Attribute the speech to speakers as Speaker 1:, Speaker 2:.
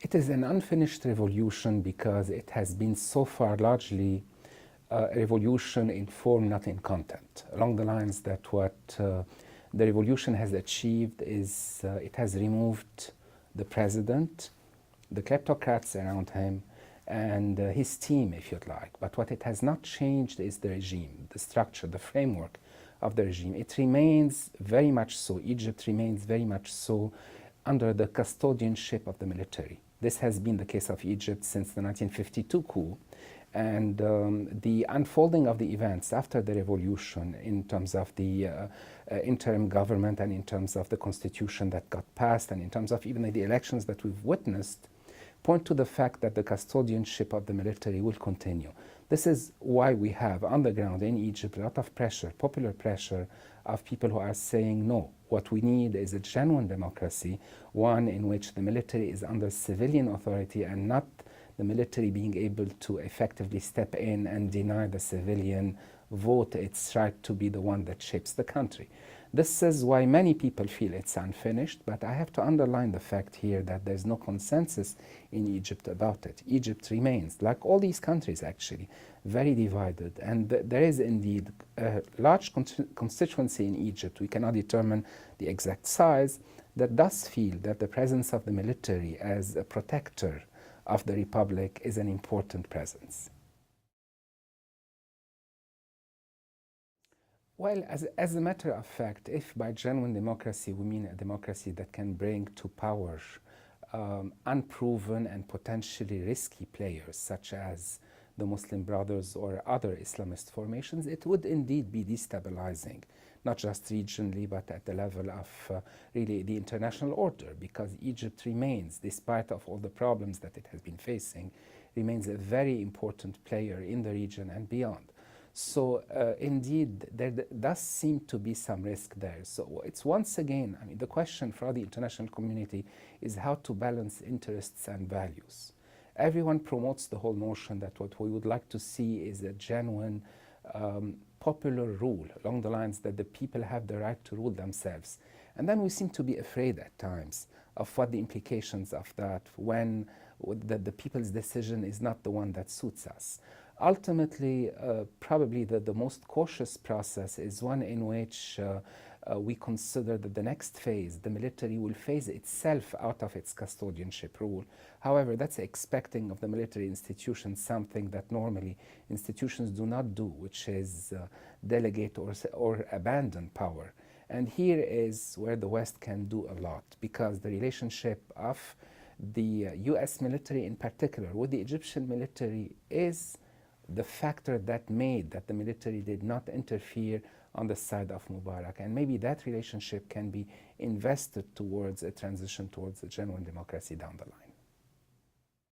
Speaker 1: It is an unfinished revolution because it has been so far largely a revolution in form, not in content. Along the lines that what the revolution has achieved is it has removed the president, the kleptocrats around him, and his team, if you'd like. But what it has not changed is the regime, the structure, the framework of the regime. It remains very much so, Egypt remains very much so under the custodianship of the military. This has been the case of Egypt since the 1952 coup, and the unfolding of the events after the revolution in terms of the interim government and in terms of the constitution that got passed and in terms of even the elections that we've witnessed point to the fact that the custodianship of the military will continue. This is why we have on the ground in Egypt a lot of pressure, popular pressure, of people who are saying no. What we need is a genuine democracy, one in which the military is under civilian authority and not the military being able to effectively step in and deny the civilian vote its right to be the one that shapes the country. This is why many people feel it's unfinished, but I have to underline the fact here that there's no consensus in Egypt about it. Egypt remains, like all these countries actually, very divided, and there is indeed a large constituency in Egypt, we cannot determine the exact size, that does feel that the presence of the military as a protector of the republic is an important presence. Well, as a matter of fact, if by genuine democracy we mean a democracy that can bring to power unproven and potentially risky players such as the Muslim Brothers or other Islamist formations, it would indeed be destabilizing, not just regionally, but at the level of really the international order, because Egypt remains, despite of all the problems that it has been facing, remains a very important player in the region and beyond. So indeed, there does seem to be some risk there. So it's once again, I mean, the question for the international community is how to balance interests and values. Everyone promotes the whole notion that what we would like to see is a genuine popular rule along the lines that the people have the right to rule themselves. And then we seem to be afraid at times of what the implications of that when the people's decision is not the one that suits us. Ultimately, probably the most cautious process is one in which we consider that the next phase, the military will phase itself out of its custodianship rule. However, that's expecting of the military institutions something that normally institutions do not do, which is delegate or abandon power. And here is where the West can do a lot, because the relationship of the US military in particular with the Egyptian military is the factor that made that the military did not interfere on the side of Mubarak. And maybe that relationship can be invested towards a transition towards a genuine democracy down the line.